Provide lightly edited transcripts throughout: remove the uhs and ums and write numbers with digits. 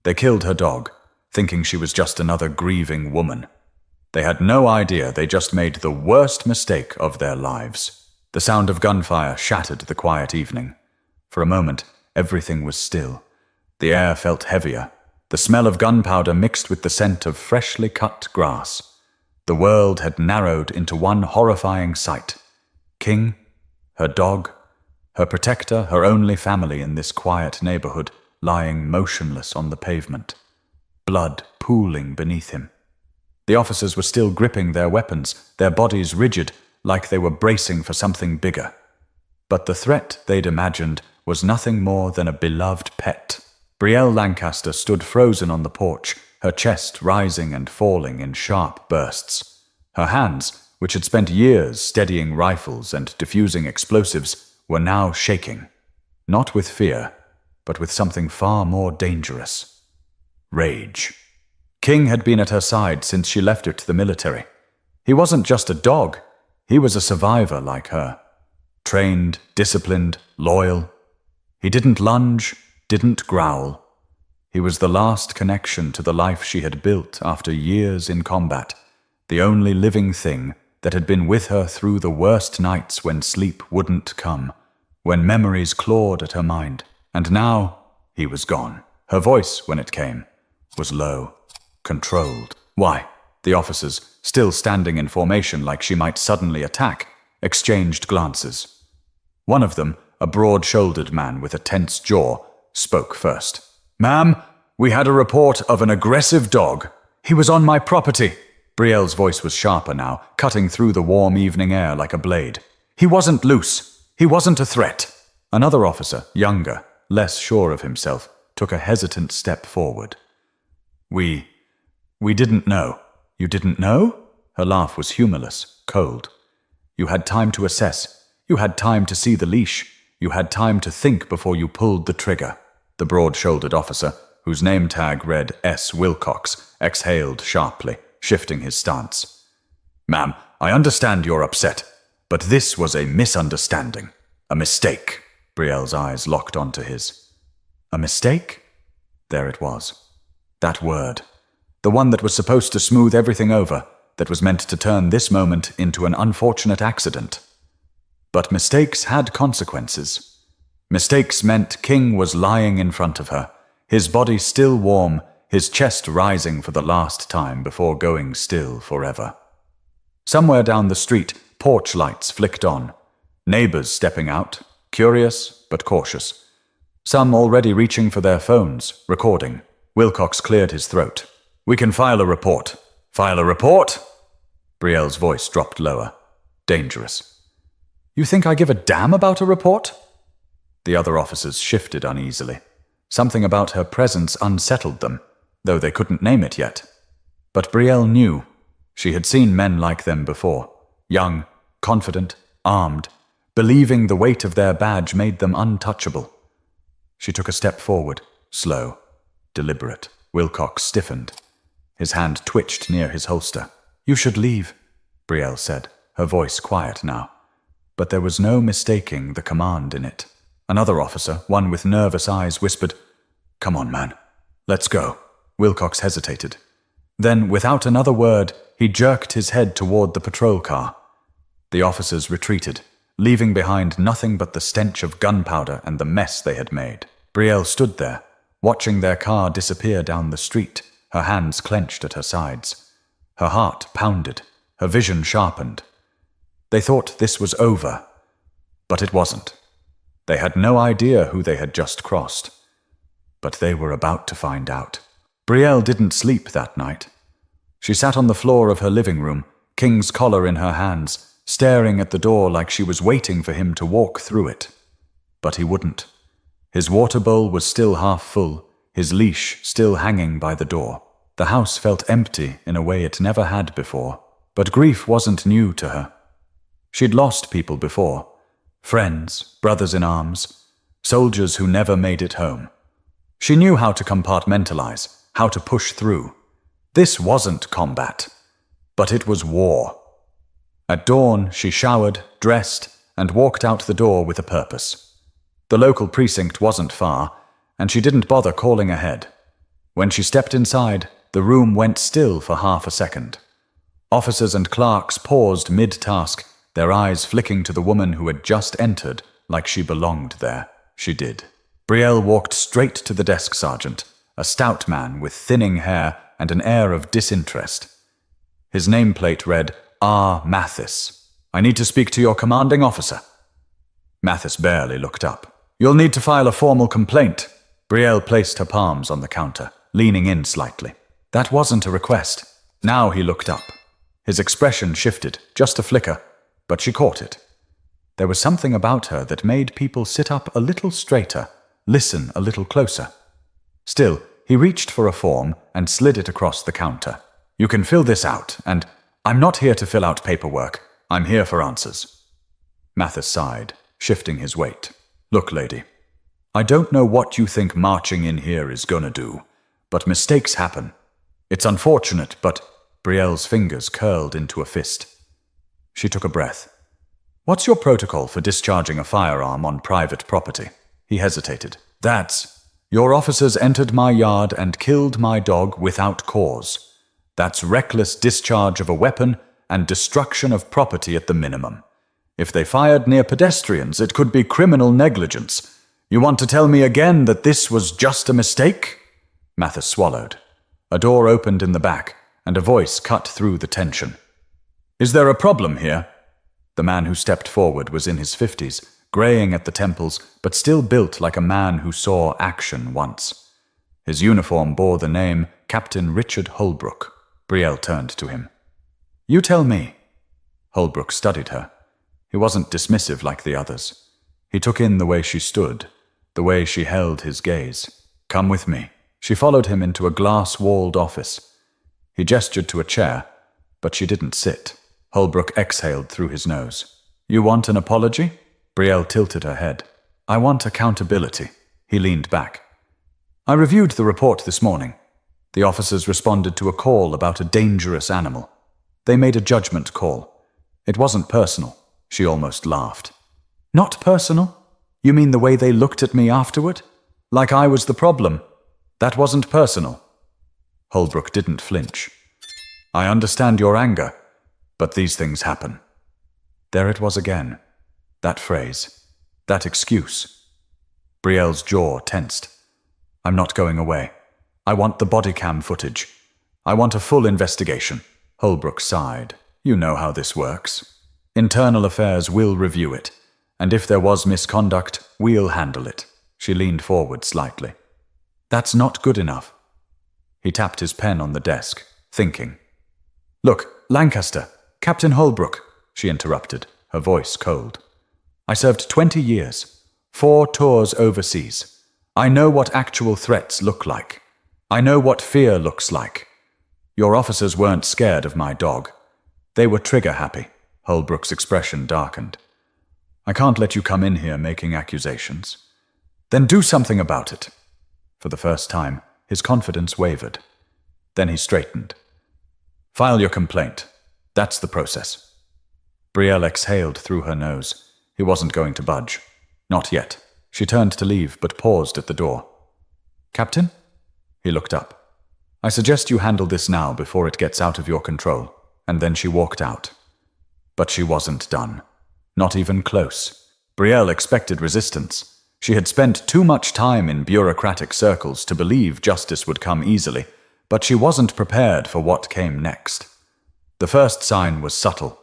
They killed her dog, thinking she was just another grieving woman. They had no idea they just made the worst mistake of their lives. The sound of gunfire shattered the quiet evening. For a moment, everything was still. The air felt heavier. The smell of gunpowder mixed with the scent of freshly cut grass. The world had narrowed into one horrifying sight. King, her dog, her protector, her only family in this quiet neighborhood, lying motionless on the pavement. Blood pooling beneath him. The officers were still gripping their weapons, their bodies rigid, like they were bracing for something bigger. But the threat they'd imagined was nothing more than a beloved pet. Brielle Lancaster stood frozen on the porch, her chest rising and falling in sharp bursts. Her hands, which had spent years steadying rifles and diffusing explosives, were now shaking. Not with fear, but with something far more dangerous. Rage. King had been at her side since she left it to the military. He wasn't just a dog, he was a survivor like her. Trained, disciplined, loyal. He didn't lunge, didn't growl. He was the last connection to the life she had built after years in combat, the only living thing that had been with her through the worst nights when sleep wouldn't come, when memories clawed at her mind. And now he was gone. Her voice, when it came, was low, controlled. Why? The officers, still standing in formation like she might suddenly attack, exchanged glances. One of them, a broad-shouldered man with a tense jaw, spoke first. "Ma'am, we had a report of an aggressive dog. He was on my property." Brielle's voice was sharper now, cutting through the warm evening air like a blade. "He wasn't loose. He wasn't a threat." Another officer, younger, less sure of himself, took a hesitant step forward. We didn't know." "You didn't know?" Her laugh was humorless, cold. "You had time to assess. You had time to see the leash. You had time to think before you pulled the trigger." The broad-shouldered officer, whose name tag read S. Wilcox, exhaled sharply, shifting his stance. "Ma'am, I understand you're upset, but this was a misunderstanding. A mistake." Brielle's eyes locked onto his. A mistake? There it was. That word. The one that was supposed to smooth everything over, that was meant to turn this moment into an unfortunate accident. But mistakes had consequences. Mistakes meant King was lying in front of her, his body still warm, his chest rising for the last time before going still forever. Somewhere down the street, porch lights flicked on. Neighbors stepping out, curious but cautious. Some already reaching for their phones, recording. Wilcox cleared his throat. "We can file a report." "File a report?" Brielle's voice dropped lower. Dangerous. "You think I give a damn about a report?" The other officers shifted uneasily. Something about her presence unsettled them, though they couldn't name it yet. But Brielle knew. She had seen men like them before. Young, confident, armed, believing the weight of their badge made them untouchable. She took a step forward, slow, deliberate. Wilcox stiffened. His hand twitched near his holster. "You should leave," Brielle said, her voice quiet now. But there was no mistaking the command in it. Another officer, one with nervous eyes, whispered, "Come on, man. Let's go." Wilcox hesitated. Then, without another word, he jerked his head toward the patrol car. The officers retreated, leaving behind nothing but the stench of gunpowder and the mess they had made. Brielle stood there, watching their car disappear down the street, her hands clenched at her sides. Her heart pounded, her vision sharpened. They thought this was over, but it wasn't. They had no idea who they had just crossed, but they were about to find out. Brielle didn't sleep that night. She sat on the floor of her living room, King's collar in her hands, staring at the door like she was waiting for him to walk through it. But he wouldn't. His water bowl was still half full, his leash still hanging by the door. The house felt empty in a way it never had before, but grief wasn't new to her. She'd lost people before, friends, brothers in arms, soldiers who never made it home. She knew how to compartmentalize, how to push through. This wasn't combat, but it was war. At dawn, she showered, dressed, and walked out the door with a purpose. The local precinct wasn't far, and she didn't bother calling ahead. When she stepped inside, the room went still for half a second. Officers and clerks paused mid-task, their eyes flicking to the woman who had just entered like she belonged there. She did. Brielle walked straight to the desk sergeant, a stout man with thinning hair and an air of disinterest. His nameplate read, R. Mathis. I need to speak to your commanding officer. Mathis barely looked up. You'll need to file a formal complaint. Brielle placed her palms on the counter, leaning in slightly. That wasn't a request. Now he looked up. His expression shifted, just a flicker, but she caught it. There was something about her that made people sit up a little straighter, listen a little closer. Still, he reached for a form and slid it across the counter. You can fill this out, and I'm not here to fill out paperwork. I'm here for answers. Mathis sighed, shifting his weight. Look, lady, I don't know what you think marching in here is gonna do, but mistakes happen. It's unfortunate, but Brielle's fingers curled into a fist. She took a breath. What's your protocol for discharging a firearm on private property? He hesitated. Your officers entered my yard and killed my dog without cause. That's reckless discharge of a weapon and destruction of property at the minimum. If they fired near pedestrians, it could be criminal negligence. You want to tell me again that this was just a mistake? Mathis swallowed. A door opened in the back, and a voice cut through the tension. Is there a problem here? The man who stepped forward was in his 50s, graying at the temples, but still built like a man who saw action once. His uniform bore the name Captain Richard Holbrook. Brielle turned to him. You tell me. Holbrook studied her. He wasn't dismissive like the others. He took in the way she stood, the way she held his gaze. Come with me. She followed him into a glass-walled office. He gestured to a chair, but she didn't sit. Holbrook exhaled through his nose. You want an apology? Brielle tilted her head. I want accountability. He leaned back. I reviewed the report this morning. The officers responded to a call about a dangerous animal. They made a judgment call. It wasn't personal. She almost laughed. Not personal? You mean the way they looked at me afterward? Like I was the problem? That wasn't personal. Holbrook didn't flinch. I understand your anger, but these things happen. There it was again. That phrase. That excuse. Brielle's jaw tensed. I'm not going away. I want the body cam footage. I want a full investigation. Holbrook sighed. You know how this works. Internal Affairs will review it, and if there was misconduct, we'll handle it. She leaned forward slightly. That's not good enough. He tapped his pen on the desk, thinking. Look, Lancaster, Captain Holbrook, she interrupted, her voice cold. I served 20 years, 4 tours overseas. I know what actual threats look like. I know what fear looks like. Your officers weren't scared of my dog. They were trigger-happy. Holbrook's expression darkened. I can't let you come in here making accusations. Then do something about it. For the first time, his confidence wavered. Then he straightened. File your complaint. That's the process. Brielle exhaled through her nose. He wasn't going to budge. Not yet. She turned to leave, but paused at the door. Captain? He looked up. I suggest you handle this now before it gets out of your control. And then she walked out. But she wasn't done. Not even close. Brielle expected resistance. She had spent too much time in bureaucratic circles to believe justice would come easily, but she wasn't prepared for what came next. The first sign was subtle,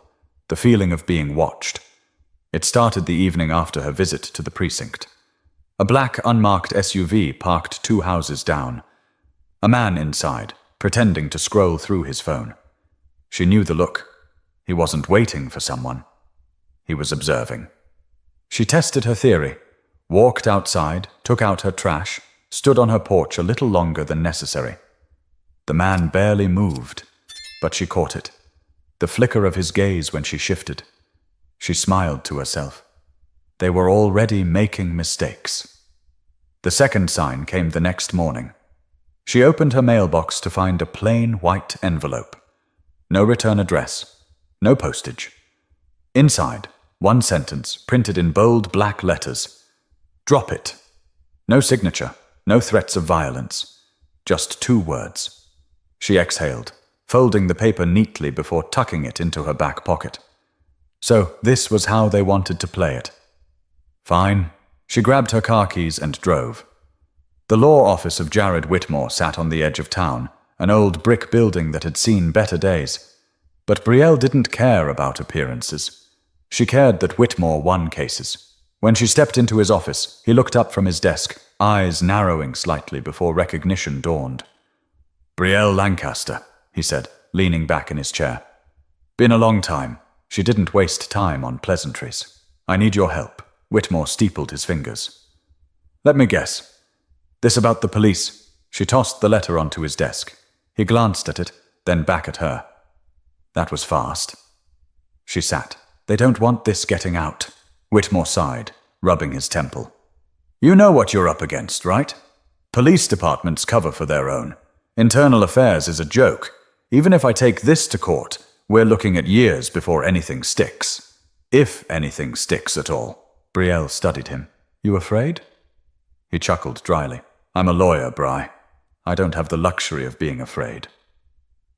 the feeling of being watched. It started the evening after her visit to the precinct. A black, unmarked SUV parked 2 houses down. A man inside, pretending to scroll through his phone. She knew the look. He wasn't waiting for someone. He was observing. She tested her theory, walked outside, took out her trash, stood on her porch a little longer than necessary. The man barely moved, but she caught it. The flicker of his gaze when she shifted. She smiled to herself. They were already making mistakes. The second sign came the next morning. She opened her mailbox to find a plain white envelope. No return address, no postage. Inside, 1 sentence, printed in bold black letters. Drop it. No signature, no threats of violence. Just 2 words. She exhaled, folding the paper neatly before tucking it into her back pocket. So this was how they wanted to play it. Fine. She grabbed her car keys and drove. The law office of Jared Whitmore sat on the edge of town, an old brick building that had seen better days. But Brielle didn't care about appearances. She cared that Whitmore won cases. When she stepped into his office, he looked up from his desk, eyes narrowing slightly before recognition dawned. "Brielle Lancaster," he said, leaning back in his chair. "Been a long time." She didn't waste time on pleasantries. "I need your help." Whitmore steepled his fingers. "Let me guess. This about the police?" She tossed the letter onto his desk. He glanced at it, then back at her. "That was fast." She sat. "They don't want this getting out." Whitmore sighed, rubbing his temple. "You know what you're up against, right? Police departments cover for their own. Internal affairs is a joke. Even if I take this to court, we're looking at years before anything sticks. If anything sticks at all." Brielle studied him. "You afraid?" He chuckled dryly. "I'm a lawyer, Bri. I don't have the luxury of being afraid."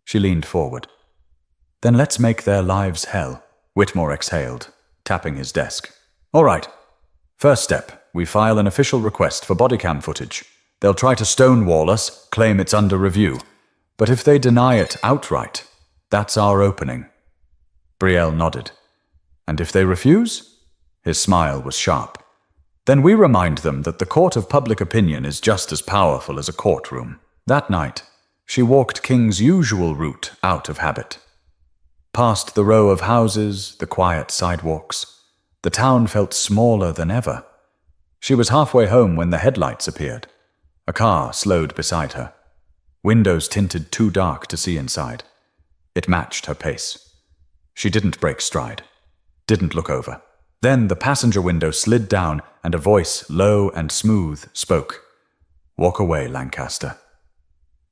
She leaned forward. "Then let's make their lives hell." Whitmore exhaled, tapping his desk. "All right. First step, we file an official request for bodycam footage. They'll try to stonewall us, claim it's under review. But if they deny it outright, that's our opening." Brielle nodded. "And if they refuse?" His smile was sharp. "Then we remind them that the court of public opinion is just as powerful as a courtroom." That night, she walked King's usual route out of habit. Past the row of houses, the quiet sidewalks, the town felt smaller than ever. She was halfway home when the headlights appeared. A car slowed beside her. Windows tinted too dark to see inside. It matched her pace. She didn't break stride, didn't look over. Then the passenger window slid down and a voice, low and smooth, spoke. "Walk away, Lancaster."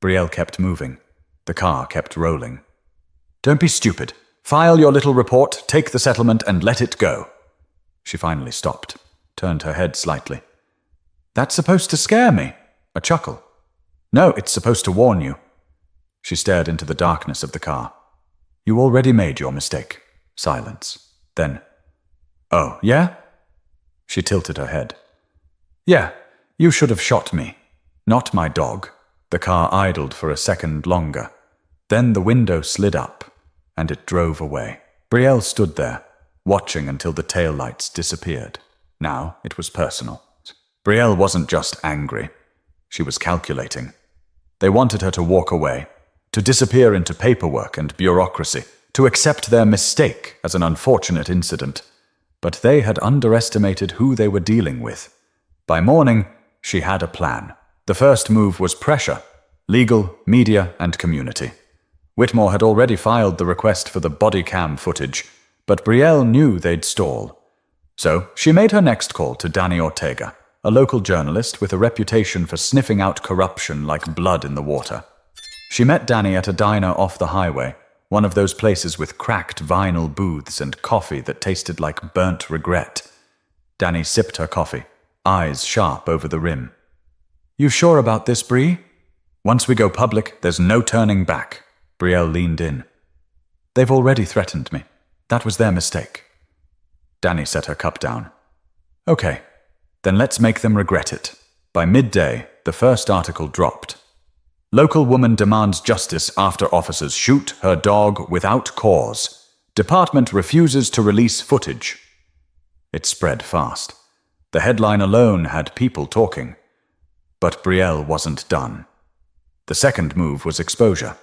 Brielle kept moving. The car kept rolling. "Don't be stupid. File your little report, take the settlement, and let it go." She finally stopped, turned her head slightly. "That's supposed to scare me." A chuckle. "No, it's supposed to warn you." She stared into the darkness of the car. "You already made your mistake." Silence. Then, "Oh, yeah?" She tilted her head. "Yeah, you should have shot me. Not my dog." The car idled for a second longer. Then the window slid up, and it drove away. Brielle stood there, watching until the taillights disappeared. Now it was personal. Brielle wasn't just angry. She was calculating. They wanted her to walk away, to disappear into paperwork and bureaucracy, to accept their mistake as an unfortunate incident. But they had underestimated who they were dealing with. By morning, she had a plan. The first move was pressure, legal, media, and community. Whitmore had already filed the request for the body cam footage, but Brielle knew they'd stall. So she made her next call to Danny Ortega, a local journalist with a reputation for sniffing out corruption like blood in the water. She met Danny at a diner off the highway, one of those places with cracked vinyl booths and coffee that tasted like burnt regret. Danny sipped her coffee, eyes sharp over the rim. "You sure about this, Brie?" "Once we go public, there's no turning back." Brielle leaned in. "They've already threatened me. That was their mistake." Danny set her cup down. "Okay, then let's make them regret it." By midday, the first article dropped. "Local woman demands justice after officers shoot her dog without cause. Department refuses to release footage." It spread fast. The headline alone had people talking. But Brielle wasn't done. The second move was exposure.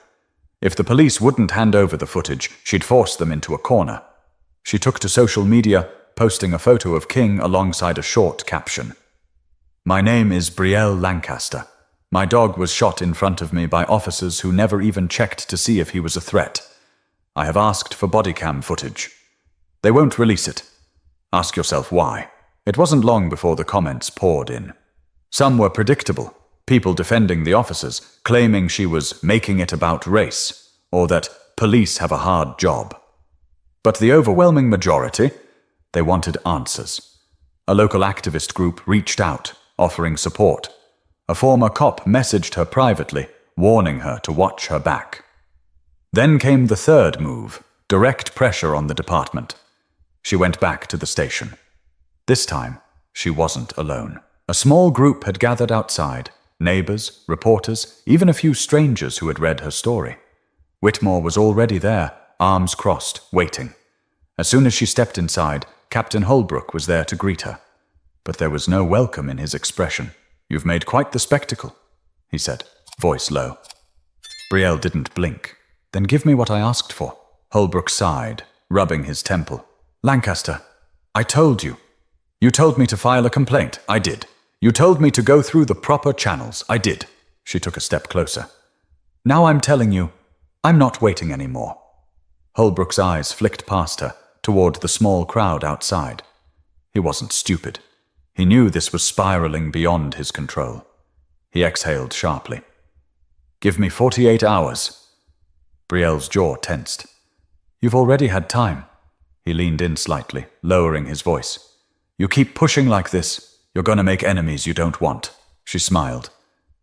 If the police wouldn't hand over the footage, she'd force them into a corner. She took to social media, posting a photo of King alongside a short caption. "My name is Brielle Lancaster. My dog was shot in front of me by officers who never even checked to see if he was a threat. I have asked for bodycam footage. They won't release it. Ask yourself why." It wasn't long before the comments poured in. Some were predictable. People defending the officers, claiming she was making it about race, or that police have a hard job. But the overwhelming majority, they wanted answers. A local activist group reached out, offering support. A former cop messaged her privately, warning her to watch her back. Then came the third move, direct pressure on the department. She went back to the station. This time, she wasn't alone. A small group had gathered outside, neighbors, reporters, even a few strangers who had read her story. Whitmore was already there, arms crossed, waiting. As soon as she stepped inside, Captain Holbrook was there to greet her. But there was no welcome in his expression. "You've made quite the spectacle," he said, voice low. Brielle didn't blink. "Then give me what I asked for." Holbrook sighed, rubbing his temple. "Lancaster, I told you. You told me to file a complaint. I did. You told me to go through the proper channels. I did." She took a step closer. "Now I'm telling you, I'm not waiting anymore." Holbrook's eyes flicked past her, toward the small crowd outside. He wasn't stupid. He knew this was spiraling beyond his control. He exhaled sharply. "Give me 48 hours. Brielle's jaw tensed. "You've already had time." He leaned in slightly, lowering his voice. "You keep pushing like this, you're going to make enemies you don't want." She smiled.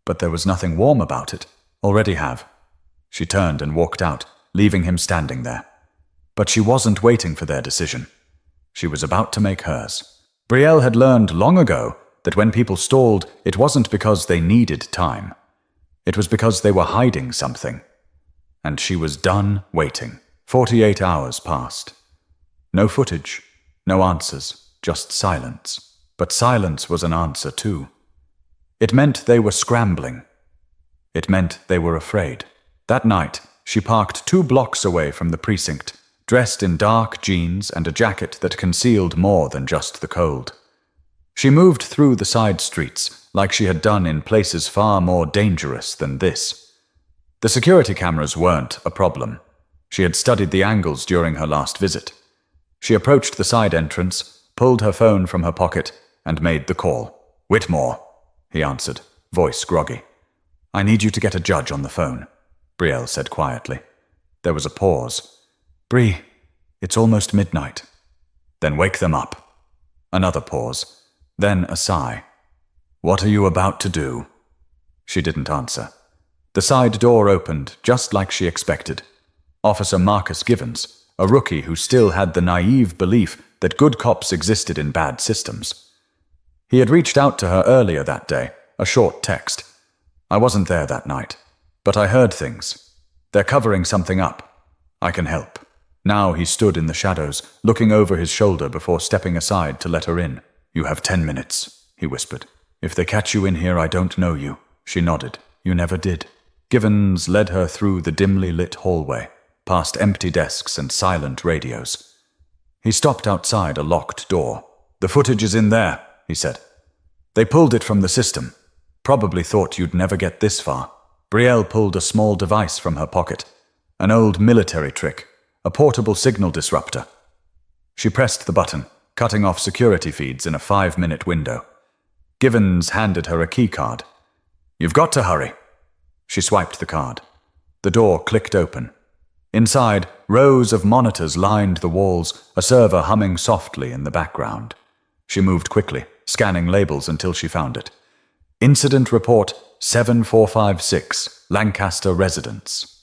But there was nothing warm about it. "Already have." She turned and walked out, leaving him standing there. But she wasn't waiting for their decision. She was about to make hers. Brielle had learned long ago that when people stalled, it wasn't because they needed time. It was because they were hiding something. And she was done waiting. 48 hours passed. No footage, no answers, just silence. But silence was an answer too. It meant they were scrambling. It meant they were afraid. That night, she parked 2 blocks away from the precinct, dressed in dark jeans and a jacket that concealed more than just the cold. She moved through the side streets like she had done in places far more dangerous than this. The security cameras weren't a problem. She had studied the angles during her last visit. She approached the side entrance, pulled her phone from her pocket, and made the call. "Whitmore," he answered, voice groggy. "I need you to get a judge on the phone," Brielle said quietly. There was a pause. "Brie, it's almost midnight." "Then wake them up." Another pause, then a sigh. "What are you about to do?" She didn't answer. The side door opened, just like she expected. Officer Marcus Givens, a rookie who still had the naive belief that good cops existed in bad systems. He had reached out to her earlier that day, a short text. "I wasn't there that night, but I heard things. They're covering something up. I can help." Now he stood in the shadows, looking over his shoulder before stepping aside to let her in. "You have 10 minutes, he whispered. "If they catch you in here, I don't know you." She nodded. "You never did." Givens led her through the dimly lit hallway, past empty desks and silent radios. He stopped outside a locked door. "The footage is in there," he said. "They pulled it from the system. Probably thought you'd never get this far." Brielle pulled a small device from her pocket, an old military trick, a portable signal disruptor. She pressed the button, cutting off security feeds in a 5-minute window. Givens handed her a keycard. "You've got to hurry." She swiped the card. The door clicked open. Inside, rows of monitors lined the walls, a server humming softly in the background. She moved quickly, scanning labels until she found it. "Incident Report 7456, Lancaster Residence."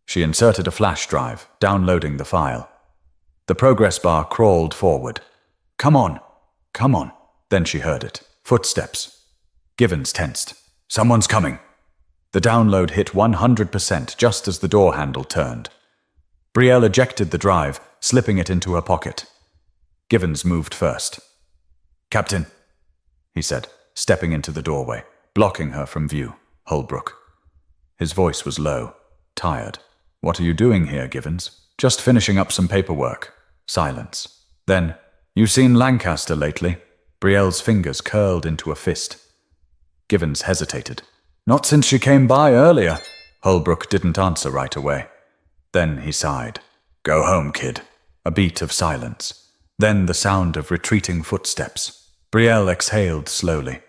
She inserted a flash drive, downloading the file. The progress bar crawled forward. "Come on, come on." Then she heard it. Footsteps. Givens tensed. "Someone's coming." The download hit 100% just as the door handle turned. Brielle ejected the drive, slipping it into her pocket. Givens moved first. "Captain," he said, stepping into the doorway, blocking her from view. "Holbrook." His voice was low, tired. "What are you doing here, Givens?" "Just finishing up some paperwork." Silence. Then, "You seen Lancaster lately?" Brielle's fingers curled into a fist. Givens hesitated. "Not since she came by earlier." Holbrook didn't answer right away. Then he sighed. "Go home, kid." A beat of silence. Then the sound of retreating footsteps. Brielle exhaled slowly.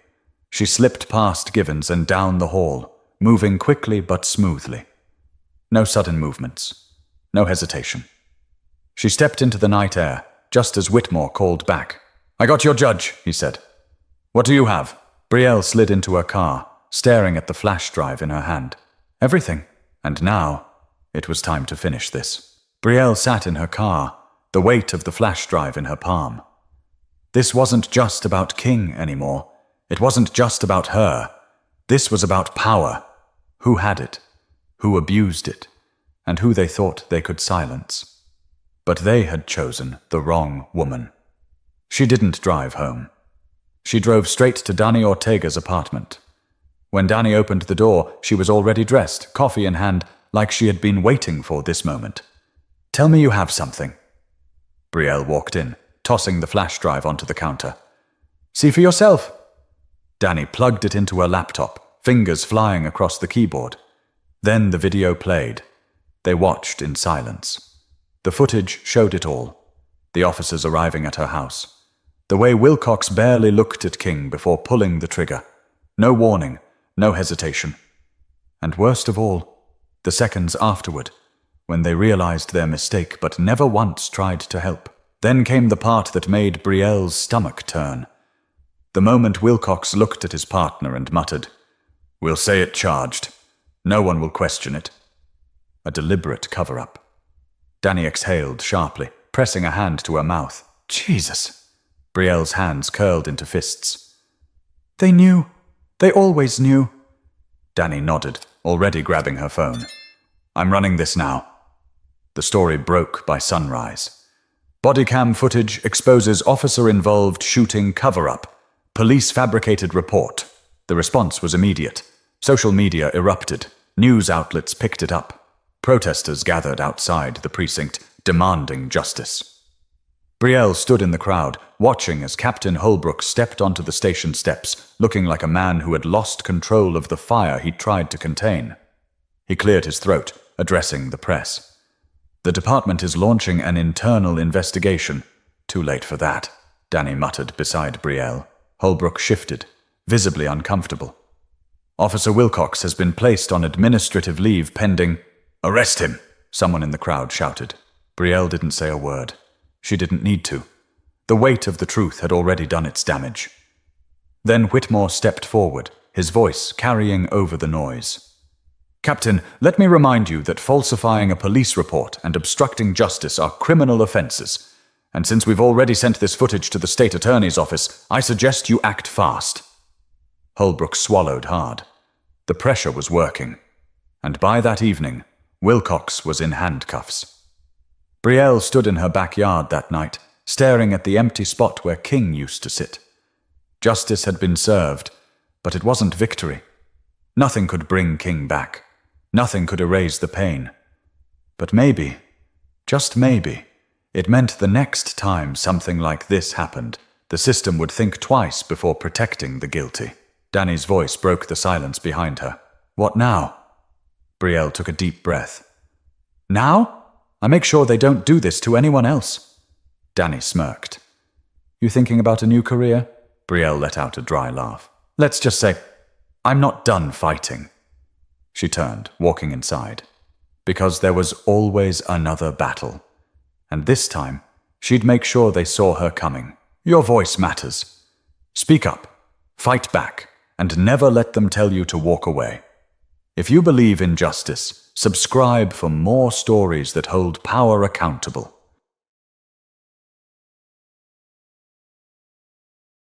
She slipped past Givens and down the hall, moving quickly but smoothly. No sudden movements. No hesitation. She stepped into the night air, just as Whitmore called back. "I got your judge," he said. "What do you have?" Brielle slid into her car, staring at the flash drive in her hand. Everything. And now, it was time to finish this. Brielle sat in her car, the weight of the flash drive in her palm. This wasn't just about King anymore. It wasn't just about her. This was about power. Who had it? Who abused it? And who they thought they could silence. But they had chosen the wrong woman. She didn't drive home. She drove straight to Dani Ortega's apartment. When Dani opened the door, she was already dressed, coffee in hand, like she had been waiting for this moment. "Tell me you have something." Brielle walked in, tossing the flash drive onto the counter. "See for yourself." Dani plugged it into her laptop, fingers flying across the keyboard. Then the video played. They watched in silence. The footage showed it all. The officers arriving at her house. The way Wilcox barely looked at King before pulling the trigger. No warning, no hesitation. And worst of all, the seconds afterward, when they realized their mistake but never once tried to help. Then came the part that made Brielle's stomach turn. The moment Wilcox looked at his partner and muttered, "We'll say it charged. No one will question it." A deliberate cover-up. Dani exhaled sharply, pressing a hand to her mouth. "Jesus." Brielle's hands curled into fists. "They knew. They always knew." Dani nodded, already grabbing her phone. "I'm running this now." The story broke by sunrise. Bodycam footage exposes officer-involved shooting cover-up. Police fabricated report. The response was immediate. Social media erupted. News outlets picked it up. Protesters gathered outside the precinct, demanding justice. Brielle stood in the crowd, watching as Captain Holbrook stepped onto the station steps, looking like a man who had lost control of the fire he tried to contain. He cleared his throat, addressing the press. "The department is launching an internal investigation." "Too late for that," Dani muttered beside Brielle. Holbrook shifted, visibly uncomfortable. "Officer Wilcox has been placed on administrative leave pending—" "Arrest him!" someone in the crowd shouted. Brielle didn't say a word. She didn't need to. The weight of the truth had already done its damage. Then Whitmore stepped forward, his voice carrying over the noise. "Captain, let me remind you that falsifying a police report and obstructing justice are criminal offenses. And since we've already sent this footage to the state attorney's office, I suggest you act fast." Holbrook swallowed hard. The pressure was working. And by that evening, Wilcox was in handcuffs. Brielle stood in her backyard that night, staring at the empty spot where King used to sit. Justice had been served, but it wasn't victory. Nothing could bring King back. Nothing could erase the pain. But maybe, just maybe, it meant the next time something like this happened, the system would think twice before protecting the guilty. Dani's voice broke the silence behind her. "What now?" Brielle took a deep breath. "Now? I make sure they don't do this to anyone else." Dani smirked. "You thinking about a new career?" Brielle let out a dry laugh. "Let's just say, I'm not done fighting." She turned, walking inside. Because there was always another battle. And this time, she'd make sure they saw her coming. Your voice matters. Speak up, fight back, and never let them tell you to walk away. If you believe in justice, subscribe for more stories that hold power accountable.